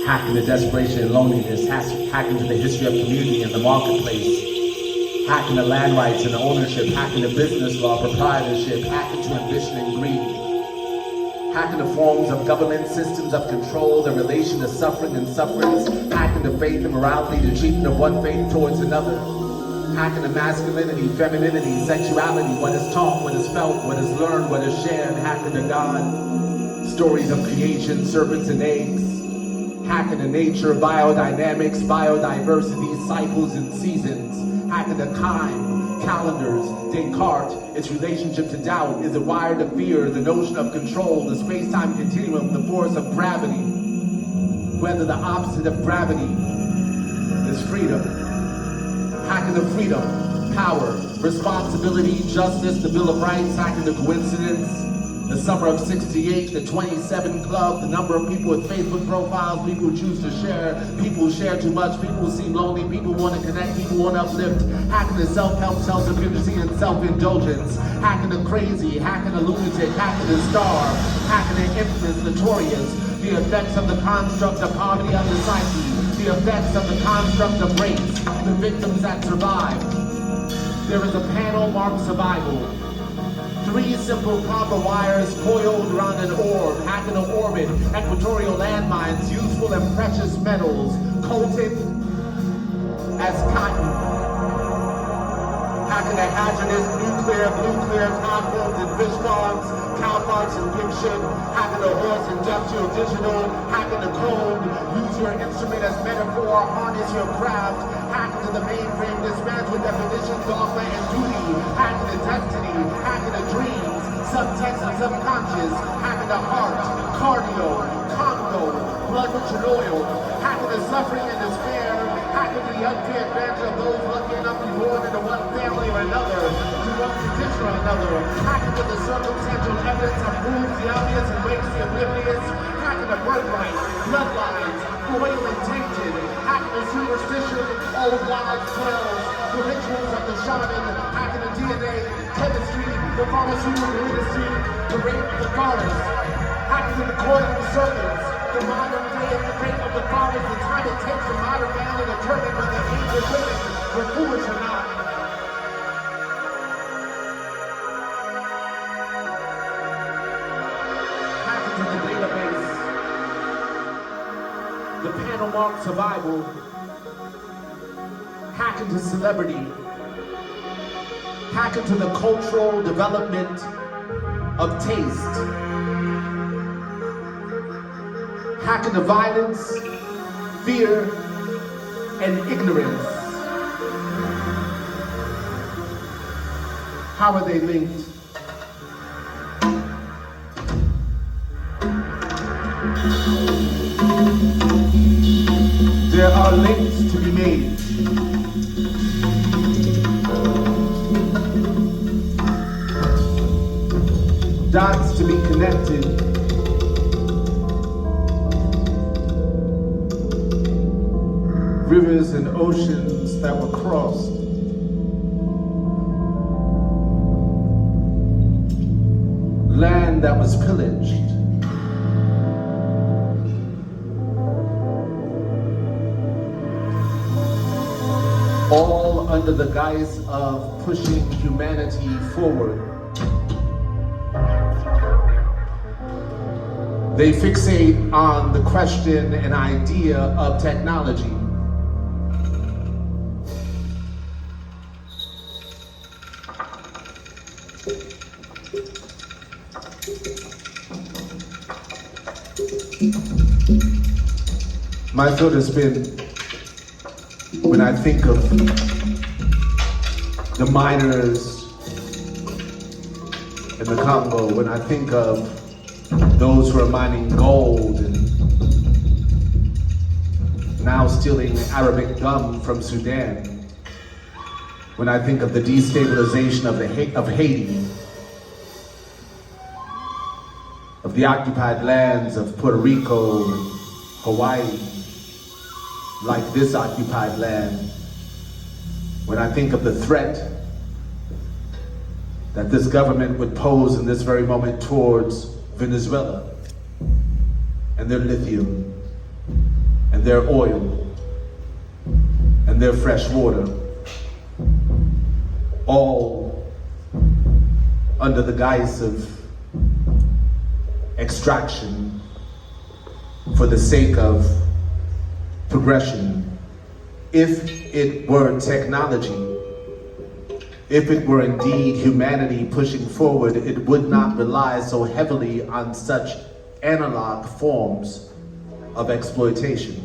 hacking the desperation and loneliness, hacking to the history of community and the marketplace, hacking the land rights and the ownership, hacking the business law, proprietorship, hacking to ambition and greed, hacking the forms of government, systems of control, the relation to suffering and sufferance, hacking the faith and morality, the treatment of one faith towards another, hacking the masculinity, femininity, sexuality, what is taught, what is felt, what is learned, what is shared, hacking the God, stories of creation, serpents and eggs, hacking the nature, biodynamics, biodiversity, cycles and seasons, hacking the time, calendars, Descartes, its relationship to doubt, is it wired to fear, the notion of control, the space-time continuum, the force of gravity, whether the opposite of gravity is freedom. Hacking the freedom, power, responsibility, justice, the Bill of Rights, hacking the coincidence, the summer of '68, the 27 Club, the number of people with Facebook profiles, people who choose to share, people who share too much, people who seem lonely, people who want to connect, people who want to uplift, hacking the self-help, self-sufficiency, and self-indulgence, hacking the crazy, hacking the lunatic, hacking the star, hacking the infamous, notorious, the effects of the construct of poverty on the psyche, the effects of the construct of race, the victims that survive. There is a panel marked survival. 3 simple copper wires coiled around an orb, hacking an orbit, equatorial landmines, useful and precious metals, coated as cotton. Hacking a hazardous nuclear conflict in fish farms, cow farms and pig shit, hacking the horse, industrial, digital, hacking the code, use your instrument as metaphor, harness your craft, hacking to the mainframe, dismantle definitions, dogma and duty, hacking the destiny, hacking the dreams, subtext and subconscious, hacking the heart, cardio, Congo, blood rich and oil, hacking the suffering and despair, hacking the unfair advantage of those lucky enough to be born into one family or another, to one tradition or another, hacking to the circumstantial evidence that proves the obvious and wakes the oblivious, hacking the birthright, bloodlines, royal and tainted, hacking the superstition, old wives' tales, the rituals of the shaman, hacking the DNA, chemistry, the pharmaceutical industry, the rape of the forest, hacking to the coiling serpents, the modern day and the fate of the fathers, the time it takes for modern man to determine whether ancient women were foolish or not. Hacking to the database, the panel marked survival, hacking to celebrity, hacking to the cultural development of taste, hacking to violence, fear, and ignorance. How are they linked? There are links to be made. Dots to be connected. Rivers and oceans that were crossed. Land that was pillaged. All under the guise of pushing humanity forward. They fixate on the question and idea of technology. My thought has been, when I think of the miners in the Congo, when I think of those who are mining gold and now stealing Arabic gum from Sudan, when I think of the destabilization of Haiti, of the occupied lands of Puerto Rico and Hawaii, like this occupied land, when I think of the threat that this government would pose in this very moment towards Venezuela and their lithium, and their oil and their fresh water, all under the guise of extraction for the sake of progression. If it were technology, if it were indeed humanity pushing forward, it would not rely so heavily on such analog forms of exploitation.